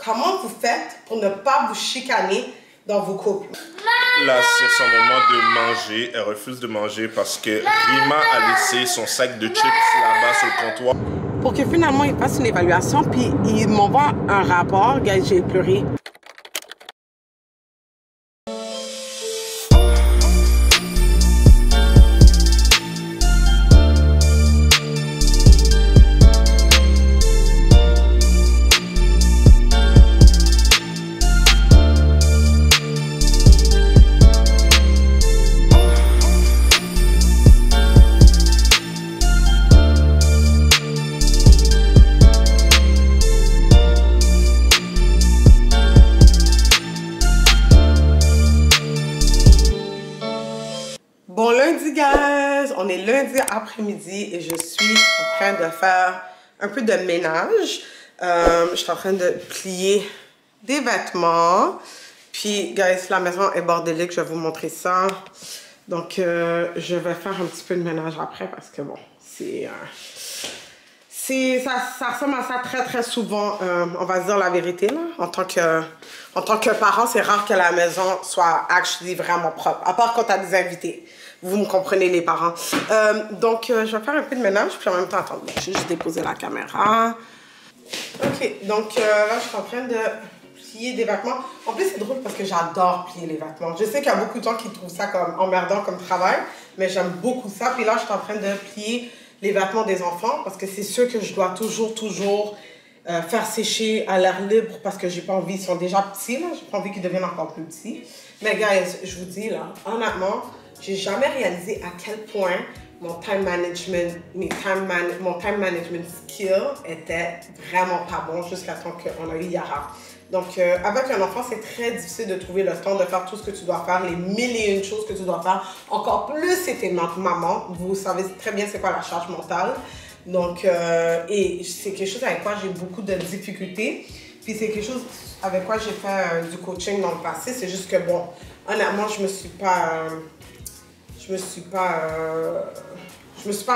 Comment vous faites pour ne pas vous chicaner dans vos couples? Là, c'est son moment de manger. Elle refuse de manger parce que Rima a laissé son sac de chips là-bas sur le comptoir. Pour que finalement, il fasse une évaluation, puis il m'envoie un rapport. Guys, j'ai pleuré. Bon lundi guys, on est lundi après-midi et je suis en train de faire un peu de ménage. Je suis en train de plier des vêtements. Puis guys, la maison est bordélique, je vais vous montrer ça. Donc je vais faire un petit peu de ménage après parce que bon, ça ressemble à ça très souvent, on va se dire la vérité là. En tant que parent, c'est rare que la maison soit actually vraiment propre, à part quand tu as des invités. Vous me comprenez les parents. Donc je vais faire un peu de ménage, puis en même temps, attendez, je vais juste déposer la caméra. Ok, donc là je suis en train de plier des vêtements. En plus c'est drôle parce que j'adore plier les vêtements. Je sais qu'il y a beaucoup de gens qui trouvent ça comme emmerdant comme travail, mais j'aime beaucoup ça. Puis là je suis en train de plier les vêtements des enfants parce que c'est sûr que je dois toujours faire sécher à l'air libre parce que j'ai pas envie, ils sont déjà petits là, j'ai pas envie qu'ils deviennent encore plus petits. Mais guys, je vous dis là, honnêtement, j'ai jamais réalisé à quel point mon time management skill était vraiment pas bon jusqu'à temps qu'on a eu Yara. Donc, avec un enfant, c'est très difficile de trouver le temps de faire tout ce que tu dois faire, les mille et une choses que tu dois faire. Encore plus si t'es maman, vous savez très bien c'est quoi la charge mentale. Donc, et c'est quelque chose avec quoi j'ai beaucoup de difficultés. Puis c'est quelque chose avec quoi j'ai fait du coaching dans le passé. C'est juste que bon, honnêtement, je me suis pas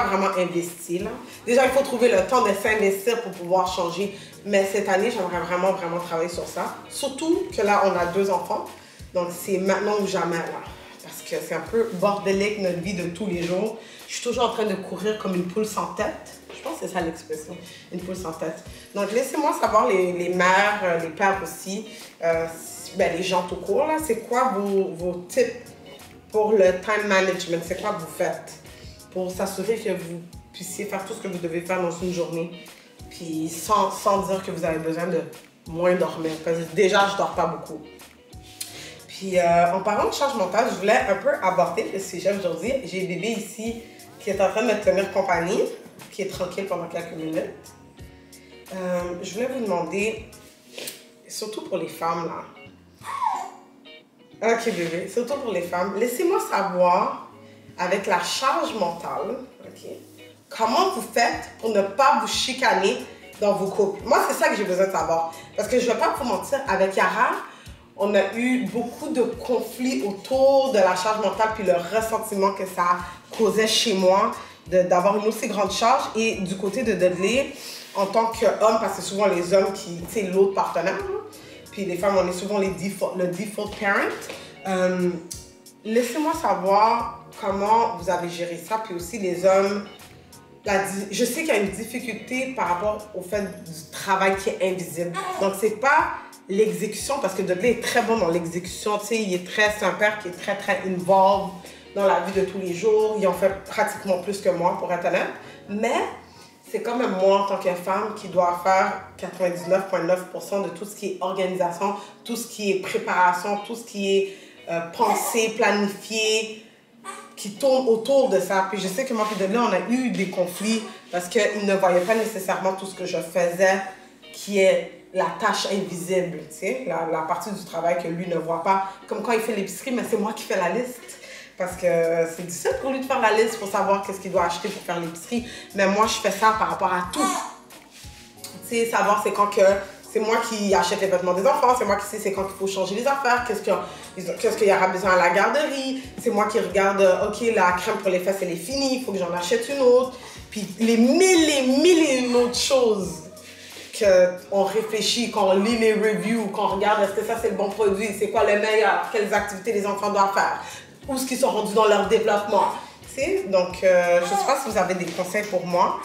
vraiment investie là. Déjà, il faut trouver le temps de s'investir pour pouvoir changer. Mais cette année, j'aimerais vraiment travailler sur ça. Surtout que là, on a 2 enfants. Donc, c'est maintenant ou jamais là. Parce que c'est un peu bordélique notre vie de tous les jours. Je suis toujours en train de courir comme une poule sans tête. Je pense que c'est ça l'expression, une poule sans tête. Donc, laissez-moi savoir les mères, les pères aussi, les gens tout court là. C'est quoi vos tips pour le time management? C'est quoi vous faites pour s'assurer que vous puissiez faire tout ce que vous devez faire dans une journée, puis sans dire que vous avez besoin de moins dormir, parce que déjà je dors pas beaucoup. Puis en parlant de charge mentale, je voulais un peu aborder le sujet aujourd'hui. J'ai le bébé ici qui est en train de me tenir compagnie, qui est tranquille pendant quelques minutes. Je voulais vous demander, surtout pour les femmes là, ok bébé, surtout pour les femmes, laissez-moi savoir avec la charge mentale, ok, comment vous faites pour ne pas vous chicaner dans vos couples. Moi, c'est ça que j'ai besoin de savoir. Parce que je ne vais pas vous mentir, avec Yara, on a eu beaucoup de conflits autour de la charge mentale puis le ressentiment que ça causait chez moi d'avoir une aussi grande charge. Et du côté de Dudley, en tant qu'homme, parce que c'est souvent les hommes qui, tu sais, l'autre partenaire, puis les femmes, on est souvent le default parent. Laissez-moi savoir comment vous avez géré ça, puis aussi les hommes. Je sais qu'il y a une difficulté par rapport au fait du travail qui est invisible. Donc, c'est pas l'exécution, parce que Dudley est très bon dans l'exécution. Tu sais, c'est un père qui est très involved dans la vie de tous les jours. Il en fait pratiquement plus que moi, pour être honnête. Mais c'est quand même moi, en tant que femme, qui doit faire 99,9% de tout ce qui est organisation, tout ce qui est préparation, tout ce qui est pensée, planifié, qui tourne autour de ça. Puis je sais que moi et Dudley, on a eu des conflits parce qu'il ne voyait pas nécessairement tout ce que je faisais, qui est la tâche invisible, tu sais, la partie du travail que lui ne voit pas. Comme quand il fait l'épicerie, mais c'est moi qui fais la liste. Parce que c'est difficile pour lui de faire la liste pour savoir qu'est-ce qu'il doit acheter pour faire l'épicerie. Mais moi, je fais ça par rapport à tout. Tu sais, savoir c'est quand que... C'est moi qui achète les vêtements des enfants, c'est moi qui sais c'est quand il faut changer les affaires, qu'est-ce qu'il y aura besoin à la garderie. C'est moi qui regarde, ok, la crème pour les fesses, elle est finie, il faut que j'en achète une autre. Puis les mille et une autres choses qu'on réfléchit, qu'on lit les reviews, qu'on regarde est-ce que ça c'est le bon produit, c'est quoi le meilleur, quelles activités les enfants doivent faire, où est-ce qu'ils sont rendus dans leur développement. Donc, je ne sais pas si vous avez des conseils pour moi,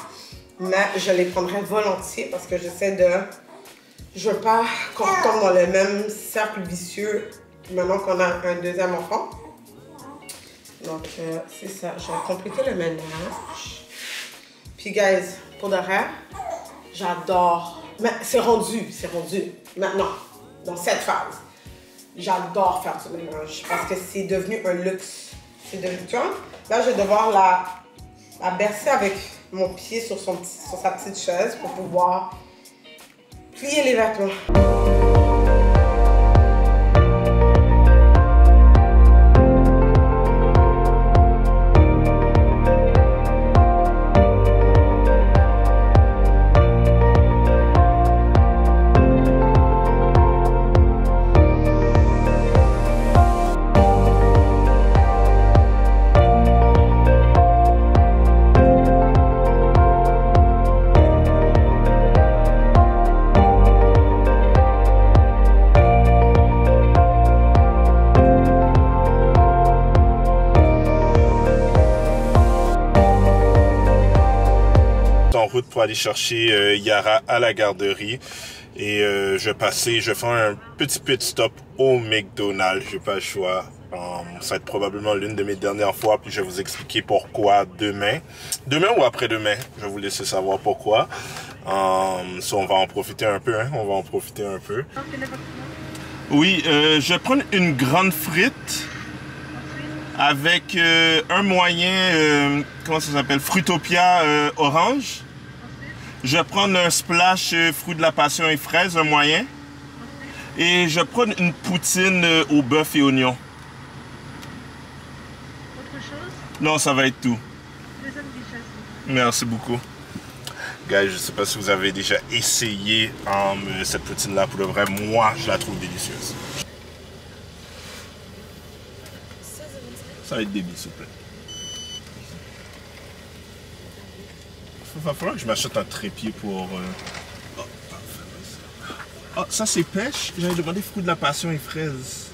mais je les prendrai volontiers parce que je veux pas qu'on retombe dans le même cercle vicieux maintenant qu'on a un deuxième enfant. Donc, c'est ça. Je vais compléter le ménage. Puis, guys, pour de vrai, j'adore. Mais c'est rendu maintenant, dans cette phase. J'adore faire du ménage parce que c'est devenu un luxe. C'est devenu, tu vois, là, je vais devoir la bercer avec mon pied sur sa petite chaise pour pouvoir plier les vêtements. En route pour aller chercher Yara à la garderie et je vais faire un petit pit stop au McDonald's. J'ai pas le choix. Ça va être probablement l'une de mes dernières fois, puis je vais vous expliquer pourquoi demain ou après-demain. Je vais vous laisser savoir pourquoi. On va en profiter un peu, hein? On va en profiter un peu. Oui, je vais prendre une grande frite avec un moyen, comment ça s'appelle, Fruitopia orange. Je vais prendre un splash fruit de la passion et fraise, un moyen. Et je vais prendre une poutine au bœuf et oignon. Autre chose? Non, ça va être tout. Les hommes des chasses. Merci beaucoup. Guys, je ne sais pas si vous avez déjà essayé cette poutine-là. Pour le vrai, moi, je la trouve délicieuse. Ça va être débile, s'il vous plaît. Il va falloir que je m'achète un trépied pour... Oh, parfait. Oh, ça c'est pêche. J'avais demandé fruits de la passion et fraises.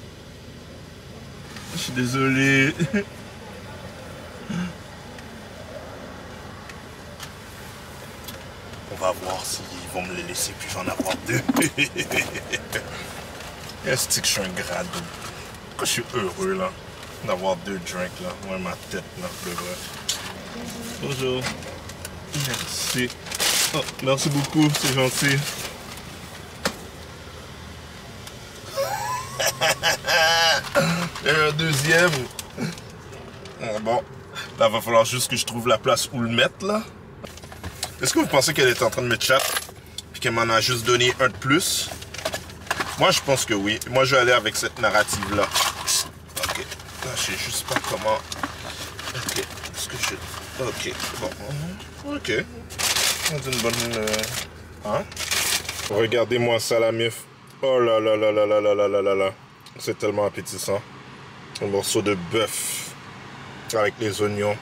Je suis désolé. On va voir s'ils vont me les laisser, puis j'en avoir deux. Est-ce que je suis un grado? Pourquoi je suis heureux là d'avoir deux drinks là? Ouais, ma tête là, le vrai. Bonjour. Merci. Oh, merci beaucoup, c'est gentil. Et un deuxième. Bon, là, va falloir juste que je trouve la place où le mettre, là. Est-ce que vous pensez qu'elle est en train de me chat puis qu'elle m'en a juste donné un de plus? Moi, je pense que oui. Moi, je vais aller avec cette narrative-là. Ok. Là, je sais juste pas comment... Ok. Est-ce que je... Ok. Bon. Ok. C'est une bonne... Hein? Regardez-moi ça, la mif. Oh là là là là là là là là là là. C'est tellement appétissant. Un morceau de bœuf avec les oignons.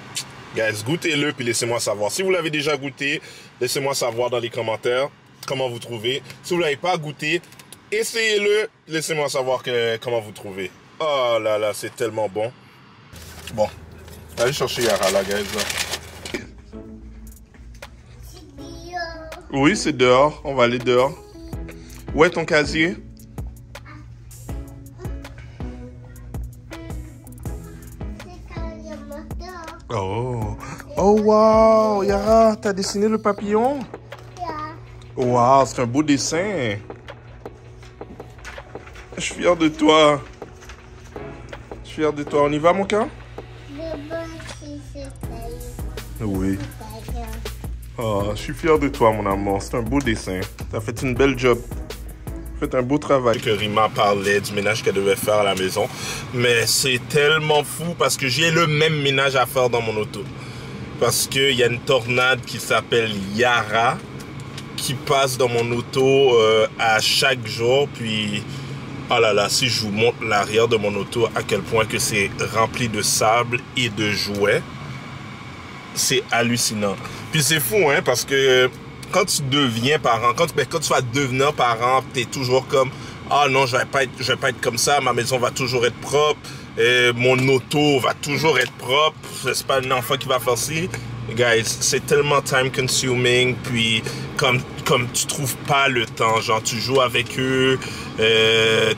Guys, goûtez-le puis laissez-moi savoir. Si vous l'avez déjà goûté, laissez-moi savoir dans les commentaires comment vous trouvez. Si vous ne l'avez pas goûté, essayez-le. Laissez-moi savoir comment vous trouvez. Oh là là, c'est tellement bon. Bon, allez chercher Yara là, guys. Là. Oui, c'est dehors. On va aller dehors. Où est ton casier? Oh. Oh, wow. Yara, t'as dessiné le papillon? Wow, c'est un beau dessin. Je suis fier de toi. Je suis fier de toi. On y va, mon cœur? Oui. Oh, je suis fier de toi, mon amour. C'est un beau dessin. T'as fait une belle job. T'as fait un beau travail. Que Rima parlait du ménage qu'elle devait faire à la maison. Mais c'est tellement fou parce que j'ai le même ménage à faire dans mon auto. Parce qu'il y a une tornade qui s'appelle Yara qui passe dans mon auto à chaque jour. Puis, oh là là, si je vous montre l'arrière de mon auto, à quel point que c'est rempli de sable et de jouets. C'est hallucinant. Puis c'est fou, hein, parce que quand tu deviens parent, quand tu vas devenir parent, t'es toujours comme, ah non, je vais pas être comme ça, ma maison va toujours être propre, mon auto va toujours être propre, c'est pas un enfant qui va faire ci. Guys, c'est tellement time consuming, puis comme tu trouves pas le temps, genre tu joues avec eux,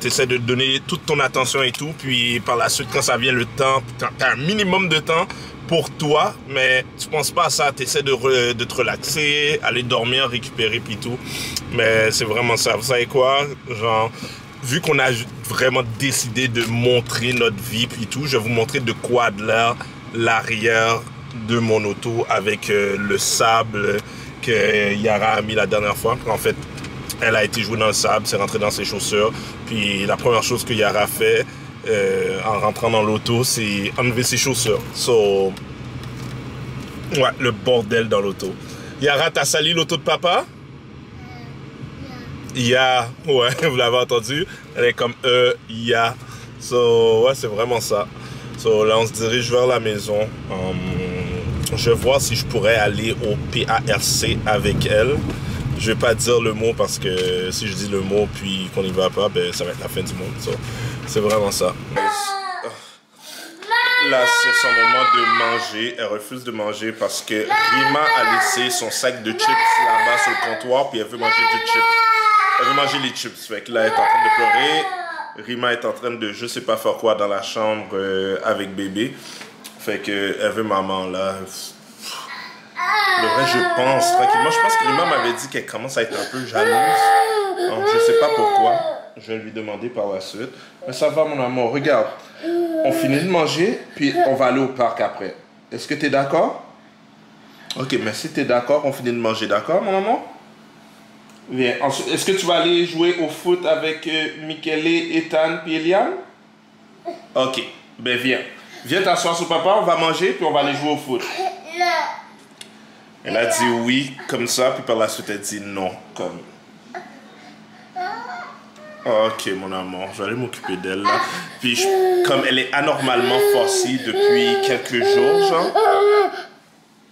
t'essaies de donner toute ton attention et tout, puis par la suite quand ça vient le temps, t'as un minimum de temps pour toi, mais tu penses pas à ça, t'essaies de te relaxer, aller dormir, récupérer puis tout, mais c'est vraiment ça. Vous savez quoi, genre vu qu'on a vraiment décidé de montrer notre vie puis tout, je vais vous montrer de quoi de l'air l'arrière de mon auto avec le sable que Yara a mis la dernière fois. En fait, elle a été jouée dans le sable, c'est rentré dans ses chaussures. Puis la première chose que Yara fait en rentrant dans l'auto, c'est enlever ses chaussures. So, ouais, le bordel dans l'auto. Yara, t'as sali l'auto de papa? Yeah, ouais, vous l'avez entendu. Elle est comme yeah. So, ouais, c'est vraiment ça. So, là, on se dirige vers la maison. Je vais voir si je pourrais aller au PARC avec elle. Je vais pas dire le mot parce que si je dis le mot puis qu'on n'y va pas, ben, ça va être la fin du monde. So, c'est vraiment ça. Là, c'est son moment de manger. Elle refuse de manger parce que Rima a laissé son sac de chips là-bas sur le comptoir puis elle veut manger du chips. Elle veut manger les chips. Fait que là, elle est en train de pleurer. Rima est en train de je sais pas faire quoi dans la chambre avec bébé. Fait que elle veut maman là. Le vrai, je pense tranquillement. Je pense que Rima m'avait dit qu'elle commence à être un peu jalouse. Donc, je sais pas pourquoi. Je vais lui demander par la suite. Mais ça va mon amour. Regarde. On finit de manger, puis on va aller au parc après. Est-ce que tu es d'accord? Ok, mais si tu es d'accord, on finit de manger. D'accord, mon amour? Viens. Est-ce que tu vas aller jouer au foot avec Michele, Ethan et Eliane? Ok, ben viens. Viens t'asseoir sur papa, on va manger, puis on va aller jouer au foot. Elle a dit oui, comme ça, puis par la suite, elle dit non, comme... Ok, mon amour, je vais aller m'occuper d'elle, là. Puis, comme elle est anormalement forcée depuis quelques jours, genre...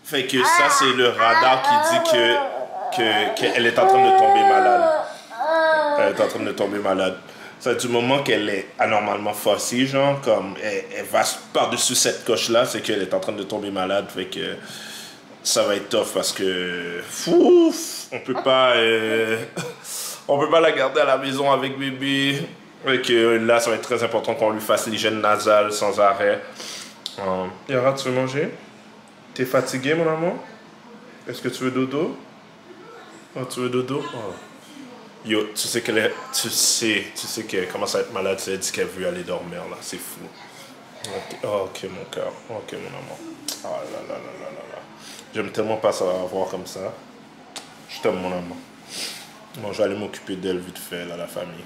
Fait que ça, c'est le radar qui dit qu'elle est en train de tomber malade. Elle est en train de tomber malade. C'est du moment qu'elle est anormalement forcée, genre, comme elle va par-dessus cette coche-là, c'est qu'elle est en train de tomber malade. Fait que ça va être tough parce que... Fouf, on peut pas la garder à la maison avec bébé. Fait que là, ça va être très important qu'on lui fasse l'hygiène nasale sans arrêt. Yara, tu veux manger? T'es fatigué, mon amour? Est-ce que tu veux dodo? Oh, tu veux dodo? Oh. Yo, tu sais qu'elle commence à être malade, tu as dit qu'elle veut aller dormir, là. C'est fou. Okay. Oh, ok, mon cœur. Ok, mon amour. Oh là là là là là là. J'aime tellement pas ça voir comme ça. Je t'aime, mon amour. Bon, je vais aller m'occuper d'elle vite fait, là, la famille.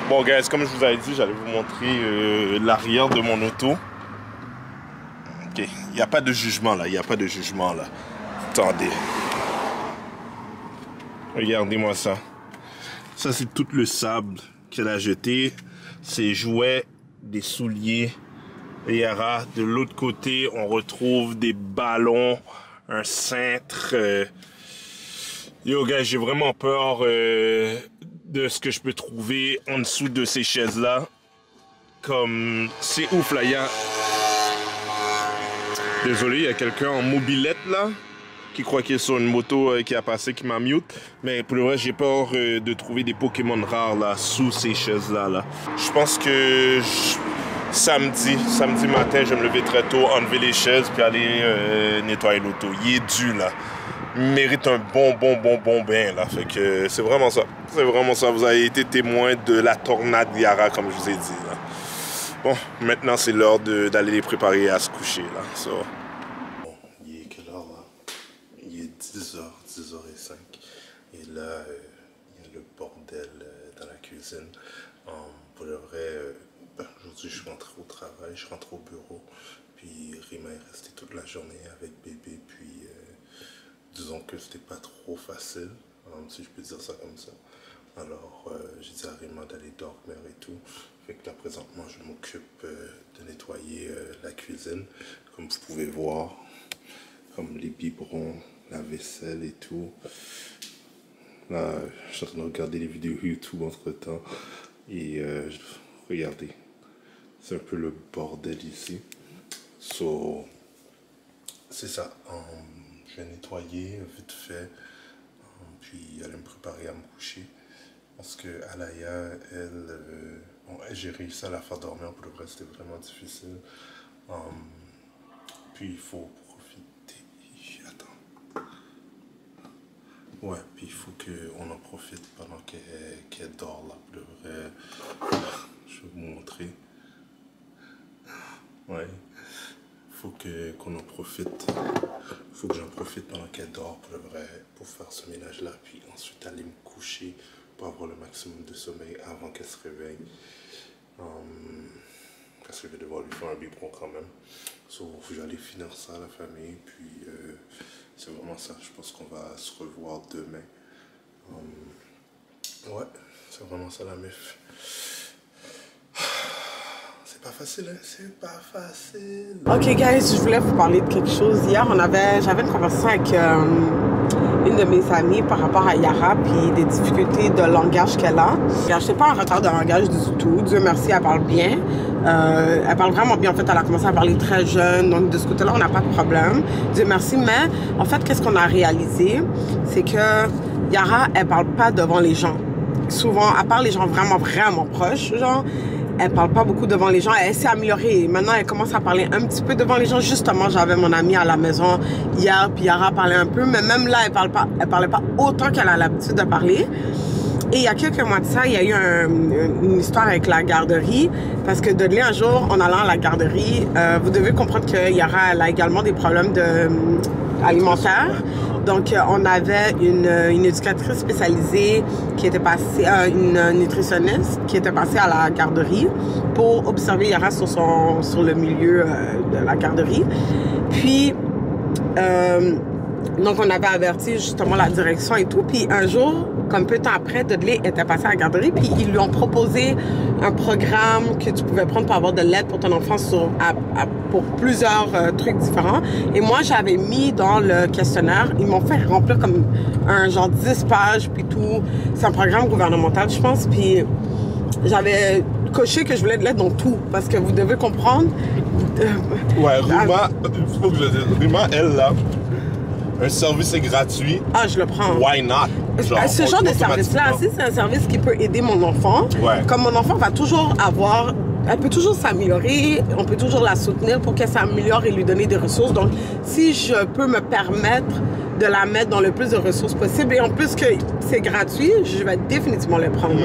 Bon, guys, comme je vous avais dit, j'allais vous montrer l'arrière de mon auto. Ok, il n'y a pas de jugement, là. Il n'y a pas de jugement, là. Attendez. Regardez-moi ça. Ça, c'est tout le sable qu'elle a jeté. Ses jouets, des souliers. Et Yara, de l'autre côté, on retrouve des ballons, un cintre. Yo, gars, j'ai vraiment peur de ce que je peux trouver en dessous de ces chaises-là. Comme, c'est ouf, là. Désolé, il y a quelqu'un en mobilette, là, qui croit qu'il est sur une moto qui a passé, qui m'a mute. Mais pour le vrai, j'ai peur de trouver des Pokémon rares, là, sous ces chaises-là, là. Je pense que samedi matin, je vais me lever très tôt, enlever les chaises, puis aller nettoyer l'auto. Il est dû, là. Il mérite un bon bain, là. Fait que c'est vraiment ça. C'est vraiment ça. Vous avez été témoin de la tornade Yara, comme je vous ai dit, là. Bon, maintenant, c'est l'heure d'aller les préparer à se coucher, là. So. Bon, il est quelle heure, là? Il est 10h, 10h05. Et là, il y a le bordel dans la cuisine. Pour le vrai, aujourd'hui, je suis rentré au travail, je rentre au bureau. Puis Rima est restée toute la journée avec bébé. Puis, disons que c'était pas trop facile, si je peux dire ça comme ça. Alors, j'ai dit à Rima d'aller dormir et tout. Fait que là, présentement, je m'occupe de nettoyer la cuisine. Comme vous pouvez voir, comme les biberons, la vaisselle et tout. Là, je suis en train de regarder les vidéos YouTube entre-temps. Et regardez, c'est un peu le bordel ici. So, c'est ça. Je vais nettoyer vite fait. Puis aller me préparer à me coucher. Parce que Alaya, j'ai réussi à la faire dormir. Pour le vrai, c'était vraiment difficile. Puis il faut profiter. Attends. Ouais, puis il faut qu'on en profite pendant qu'elle dort là. Pour le vrai, je vais vous montrer. Ouais. Faut qu'on en profite. Faut que j'en profite pendant qu'elle dort pour le vrai, pour faire ce ménage-là. Puis ensuite aller me coucher pour avoir le maximum de sommeil avant qu'elle se réveille. Parce que je vais devoir lui faire un biberon quand même. So, j'allais finir ça, la famille. Puis c'est vraiment ça. Je pense qu'on va se revoir demain. Ouais, c'est vraiment ça la meuf. C'est pas facile, hein? C'est pas facile. Ok, guys, je voulais vous parler de quelque chose. Hier, j'avais une conversation avec une de mes amies par rapport à Yara puis des difficultés de langage qu'elle a. Je n'ai pas un retard de langage du tout. Dieu merci, elle parle bien. Elle parle vraiment bien. En fait, elle a commencé à parler très jeune. Donc, de ce côté-là, on n'a pas de problème. Dieu merci. Mais, en fait, qu'est-ce qu'on a réalisé? C'est que Yara, elle parle pas devant les gens. Souvent, à part les gens vraiment, vraiment proches, genre, elle parle pas beaucoup devant les gens. Elle s'est améliorée. Maintenant, elle commence à parler un petit peu devant les gens. Justement, j'avais mon amie à la maison hier, puis Yara parlait un peu, mais même là, elle parlait pas autant qu'elle a l'habitude de parler. Et il y a quelques mois de ça, il y a eu une histoire avec la garderie, parce que Dudley, un jour, en allant à la garderie, vous devez comprendre que Yara, elle a également des problèmes alimentaires. Donc, on avait une éducatrice spécialisée qui était passée, une nutritionniste qui était passée à la garderie pour observer Yara sur le milieu de la garderie. Puis, donc, on avait averti justement la direction et tout. Puis, un jour, comme peu de temps après, Dudley était passé à la garderie. Puis, ils lui ont proposé un programme que tu pouvais prendre pour avoir de l'aide pour ton enfant pour plusieurs trucs différents. Et moi, j'avais mis dans le questionnaire, ils m'ont fait remplir comme un genre 10 pages, puis tout. C'est un programme gouvernemental, je pense. Puis, j'avais coché que je voulais de l'aide dans tout. Parce que vous devez comprendre. Ouais, Rima, il faut que je le dise. Rima, elle, là, un service est gratuit. Ah, je le prends. Why not? Genre, ce genre de service-là, si c'est un service qui peut aider mon enfant, ouais. Comme mon enfant va toujours elle peut toujours s'améliorer, on peut toujours la soutenir pour qu'elle s'améliore et lui donner des ressources. Donc, si je peux me permettre de la mettre dans le plus de ressources possible, et en plus que c'est gratuit, je vais définitivement le prendre.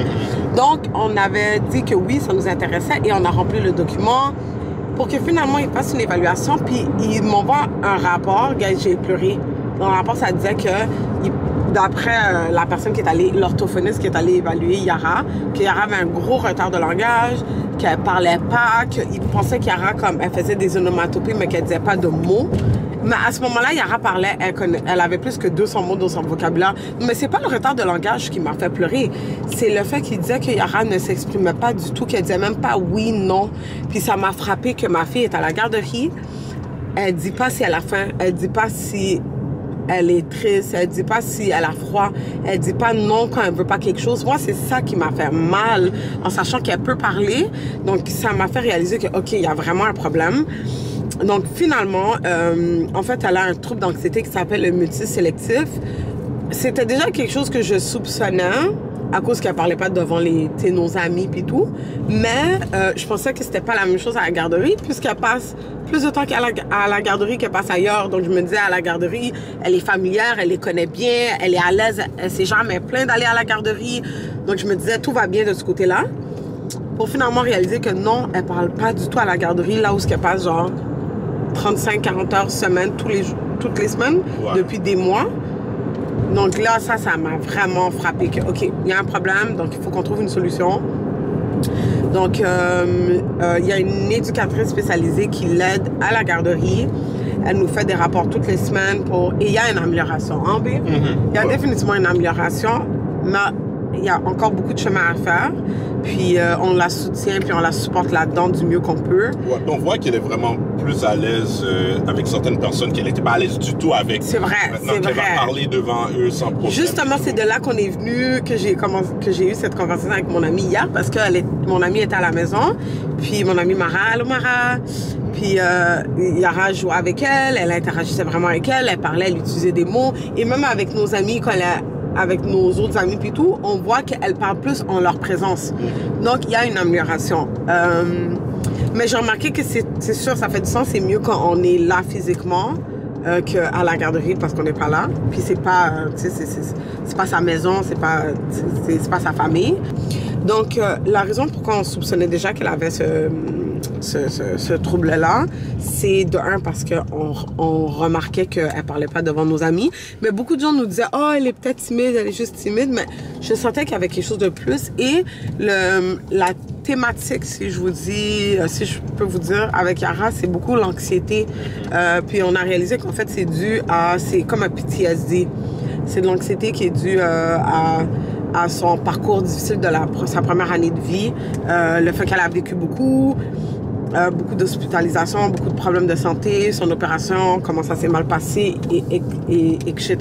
Donc, on avait dit que oui, ça nous intéressait et on a rempli le document pour que finalement, ils fassent une évaluation, puis ils m'envoient un rapport. Gars, j'ai pleuré. Dans le rapport, ça disait que d'après la personne qui est allée, l'orthophoniste qui est allée évaluer Yara, que Yara avait un gros retard de langage, qu'elle parlait pas, qu'il pensait qu'Yara, comme elle faisait des onomatopées, mais qu'elle disait pas de mots. Mais à ce moment-là, Yara parlait, elle avait plus que 200 mots dans son vocabulaire. Mais c'est pas le retard de langage qui m'a fait pleurer. C'est le fait qu'il disait que Yara ne s'exprimait pas du tout, qu'elle disait même pas oui, non. Puis ça m'a frappé que ma fille est à la garderie. Elle dit pas si elle a faim, elle dit pas si elle est triste, elle dit pas si elle a froid, elle dit pas non quand elle veut pas quelque chose. Moi, c'est ça qui m'a fait mal, en sachant qu'elle peut parler. Donc, ça m'a fait réaliser que, OK, il y a vraiment un problème. Donc, finalement, en fait, elle a un trouble d'anxiété qui s'appelle le multisélectif. C'était déjà quelque chose que je soupçonnais, à cause qu'elle parlait pas devant nos amis puis tout. Mais je pensais que c'était pas la même chose à la garderie, puisqu'elle passe plus de temps à la garderie qu'elle passe ailleurs. Donc je me disais, à la garderie, elle est familière, elle les connaît bien, elle est à l'aise, elle s'est jamais plainte d'aller à la garderie. Donc je me disais, tout va bien de ce côté-là. Pour finalement réaliser que non, elle parle pas du tout à la garderie, là où qu'elle passe genre 35-40 heures semaine, toutes les semaines, ouais. Depuis des mois. Donc là, ça m'a vraiment frappé que, OK, il y a un problème, donc il faut qu'on trouve une solution. Donc, il y a une éducatrice spécialisée qui l'aide à la garderie. Elle nous fait des rapports toutes les semaines et il y a une amélioration, hein, B? Il y a définitivement une amélioration, mais il y a encore beaucoup de chemin à faire puis on la soutient, puis on la supporte là-dedans du mieux qu'on peut. Ouais, on voit qu'elle est vraiment plus à l'aise avec certaines personnes qu'elle n'était pas à l'aise du tout avec. C'est vrai, maintenant c'est qu'elle vrai. va parler devant eux sans problème. Justement, c'est de là qu'on est venu, que j'ai eu cette conversation avec mon amie hier, parce que mon amie était à la maison, puis mon amie Mara, allô Mara, puis Yara jouait avec elle interagissait vraiment avec elle parlait, elle utilisait des mots, et même avec nos amis, avec nos autres amis puis tout, on voit qu'elle parle plus en leur présence. Donc, il y a une amélioration. Mais j'ai remarqué que c'est sûr, ça fait du sens, c'est mieux quand on est là physiquement qu'à la garderie parce qu'on n'est pas là. Puis c'est pas, c'est pas sa maison, c'est pas sa famille. Donc, la raison pourquoi on soupçonnait déjà qu'elle avait ce trouble-là, c'est de un parce qu'on remarquait qu'elle parlait pas devant nos amis, mais beaucoup de gens nous disaient « Oh, elle est peut-être timide, elle est juste timide », mais je sentais qu'il y avait quelque chose de plus. Et la thématique, si je peux vous dire, avec Yara, c'est beaucoup l'anxiété. Puis on a réalisé qu'en fait, c'est comme un PTSD. C'est de l'anxiété qui est due à son parcours difficile de sa première année de vie, le fait qu'elle a vécu beaucoup d'hospitalisation, beaucoup de problèmes de santé, son opération, comment ça s'est mal passé, etc.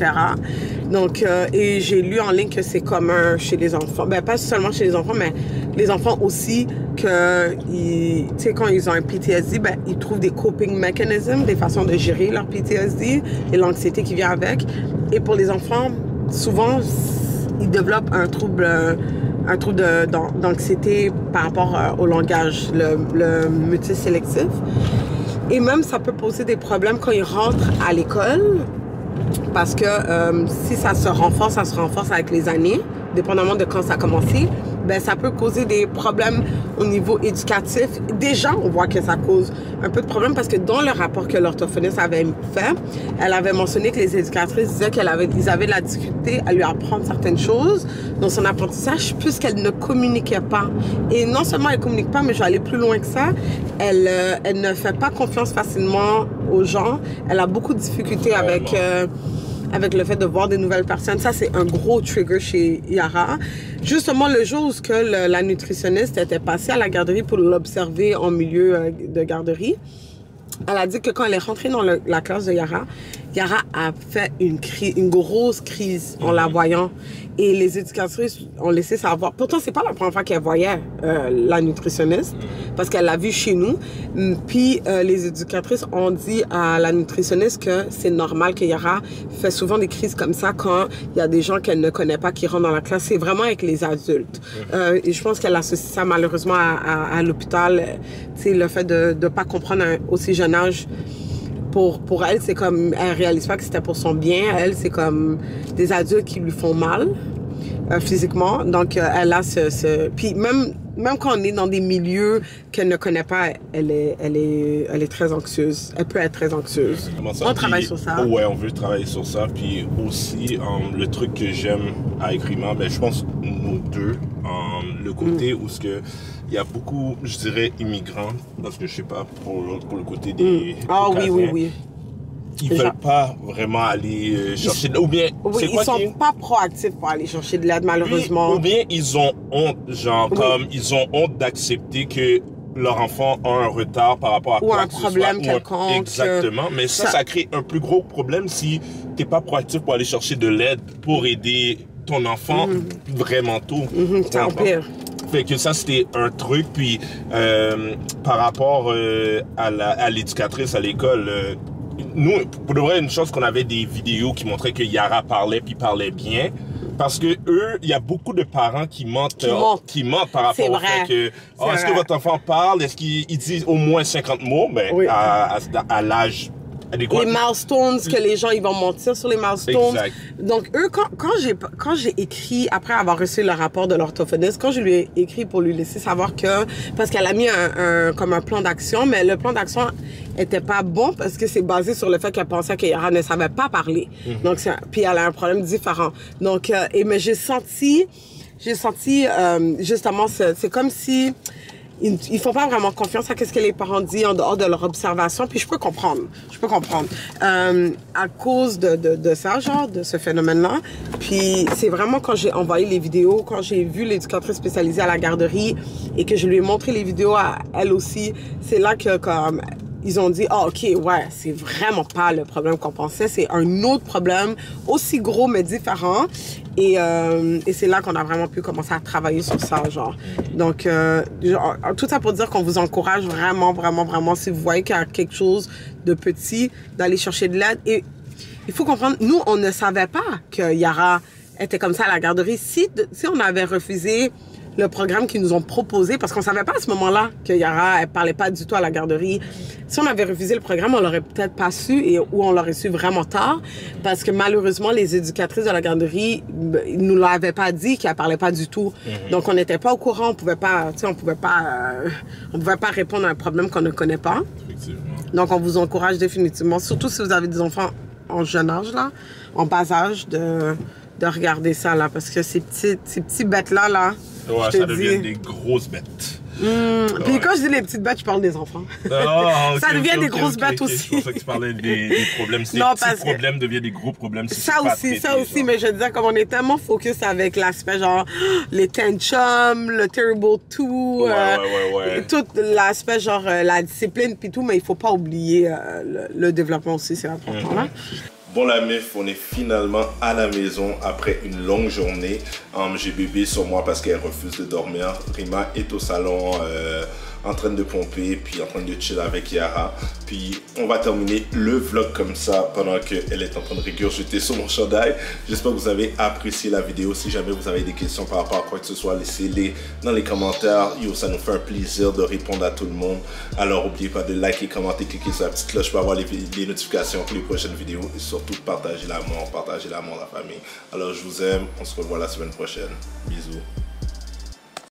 Donc, et j'ai lu en ligne que c'est commun chez les enfants. Ben, pas seulement chez les enfants, mais les enfants aussi, que, tu sais, quand ils ont un PTSD, ben, ils trouvent des coping mechanisms, des façons de gérer leur PTSD et l'anxiété qui vient avec. Et pour les enfants, souvent, ils développent un trouble d'anxiété par rapport au langage, le multisélectif. Et même, ça peut poser des problèmes quand ils rentrent à l'école, parce que si ça se renforce avec les années, dépendamment de quand ça a commencé, ben ça peut causer des problèmes au niveau éducatif. Déjà, on voit que ça cause un peu de problème parce que dans le rapport que l'orthophoniste avait fait, elle avait mentionné que les éducatrices disaient qu'ils avaient de la difficulté à lui apprendre certaines choses dans son apprentissage puisqu'elle ne communiquait pas. Et non seulement elle ne communique pas, mais je vais aller plus loin que ça, elle ne fait pas confiance facilement aux gens. Elle a beaucoup de difficultés avec le fait de voir des nouvelles personnes. Ça, c'est un gros trigger chez Yara. Justement, le jour où la nutritionniste était passée à la garderie pour l'observer en milieu de garderie, elle a dit que quand elle est rentrée dans la classe de Yara, Yara a fait une grosse crise en la voyant. Et les éducatrices ont laissé savoir. Pourtant, c'est pas la première fois qu'elle voyait la nutritionniste, parce qu'elle l'a vue chez nous. Puis, les éducatrices ont dit à la nutritionniste que c'est normal que Yara fait souvent des crises comme ça quand il y a des gens qu'elle ne connaît pas qui rentrent dans la classe. C'est vraiment avec les adultes. Et je pense qu'elle associe ça malheureusement à l'hôpital. Tu sais, le fait de ne pas comprendre à un aussi jeune âge. Pour elle, c'est comme, elle réalise pas que c'était pour son bien. Elle, c'est comme des adultes qui lui font mal physiquement. Donc, elle a puis même quand on est dans des milieux qu'elle ne connaît pas, elle est très anxieuse. Elle peut être très anxieuse. On travaille sur ça. Ouais, on veut travailler sur ça. Puis aussi, le truc que j'aime avec Rima, ben, je pense nous deux, le côté où il y a beaucoup, je dirais, immigrants, parce que je sais pas, pour le côté des oui. Ils veulent pas vraiment aller chercher de l'aide. Ou bien, oui, ils sont pas proactifs pour aller chercher de l'aide, malheureusement. Ou bien, ils ont honte, comme ils ont honte d'accepter que leur enfant a un retard par rapport à ou quoi un problème quelconque. Exactement. Mais ça crée un plus gros problème si t'es pas proactif pour aller chercher de l'aide pour aider ton enfant vraiment tôt. C'est pire. Fait que ça, c'était un truc. Puis, par rapport à l'éducatrice à l'école, nous, pour de vrai, une chose qu'on avait des vidéos qui montraient que Yara parlait, puis parlait bien. Parce que eux, il y a beaucoup de parents qui mentent par rapport au fait que est-ce que votre enfant parle, est-ce qu'il dit au moins 50 mots, ben, oui. à l'âge adéquat. Les milestones, que les gens ils vont mentir sur les milestones. Exact. Donc eux, quand j'ai écrit, après avoir reçu le rapport de l'orthophoniste, quand je lui ai écrit pour lui laisser savoir que, parce qu'elle a mis comme un plan d'action, mais le plan d'action était pas bon parce que c'est basé sur le fait qu'elle pensait que Yara ne savait pas parler. Donc puis elle a un problème différent. Donc mais j'ai senti justement c'est comme si ils font pas vraiment confiance à ce que les parents disent en dehors de leur observation. Puis je peux comprendre. À cause de ça, genre, de ce phénomène-là. Puis c'est vraiment quand j'ai envoyé les vidéos, quand j'ai vu l'éducatrice spécialisée à la garderie et que je lui ai montré les vidéos à elle aussi, c'est là que comme ils ont dit, ah, OK, ouais, c'est vraiment pas le problème qu'on pensait. C'est un autre problème, aussi gros, mais différent. Et c'est là qu'on a vraiment pu commencer à travailler sur ça, genre. Donc, tout ça pour dire qu'on vous encourage vraiment, si vous voyez qu'il y a quelque chose de petit, d'aller chercher de l'aide. Et il faut comprendre, nous, on ne savait pas que Yara était comme ça à la garderie. Si on avait refusé le programme qu'ils nous ont proposé, parce qu'on savait pas à ce moment-là que Yara, elle parlait pas du tout à la garderie. Si on avait refusé le programme, on l'aurait peut-être pas su ou on l'aurait su vraiment tard, parce que malheureusement, les éducatrices de la garderie nous l'avaient pas dit qu'elle parlait pas du tout. Donc, on n'était pas au courant, on pouvait pas répondre à un problème qu'on ne connaît pas. Effectivement. Donc, on vous encourage définitivement, surtout si vous avez des enfants en jeune âge, là, en bas âge, de regarder ça, là, parce que ces petits bêtes-là, là, ouais, ça devient des grosses bêtes. Puis quand je dis les petites bêtes, je parle des enfants. Okay, ça devient des grosses bêtes aussi. C'est pour ça que tu parlais des problèmes. Ces petits problèmes deviennent des gros problèmes. Si ça aussi, mais je veux dire, comme on est tellement focus avec l'aspect genre les tantrums, le terrible two, tout l'aspect genre la discipline puis tout, mais il faut pas oublier le développement aussi, c'est important là. Bon la meuf, on est finalement à la maison après une longue journée. J'ai bébé sur moi parce qu'elle refuse de dormir. Rima est au salon en train de pomper, puis en train de chill avec Yara. Puis on va terminer le vlog comme ça pendant qu'elle est en train de régurgiter sur mon chandail. J'espère que vous avez apprécié la vidéo. Si jamais vous avez des questions par rapport à quoi que ce soit, laissez-les dans les commentaires. Yo, ça nous fait un plaisir de répondre à tout le monde. Alors n'oubliez pas de liker, commenter, cliquer sur la petite cloche pour avoir les notifications pour les prochaines vidéos. Et surtout, partagez l'amour, la famille. Alors je vous aime, on se revoit la semaine prochaine. Bisous.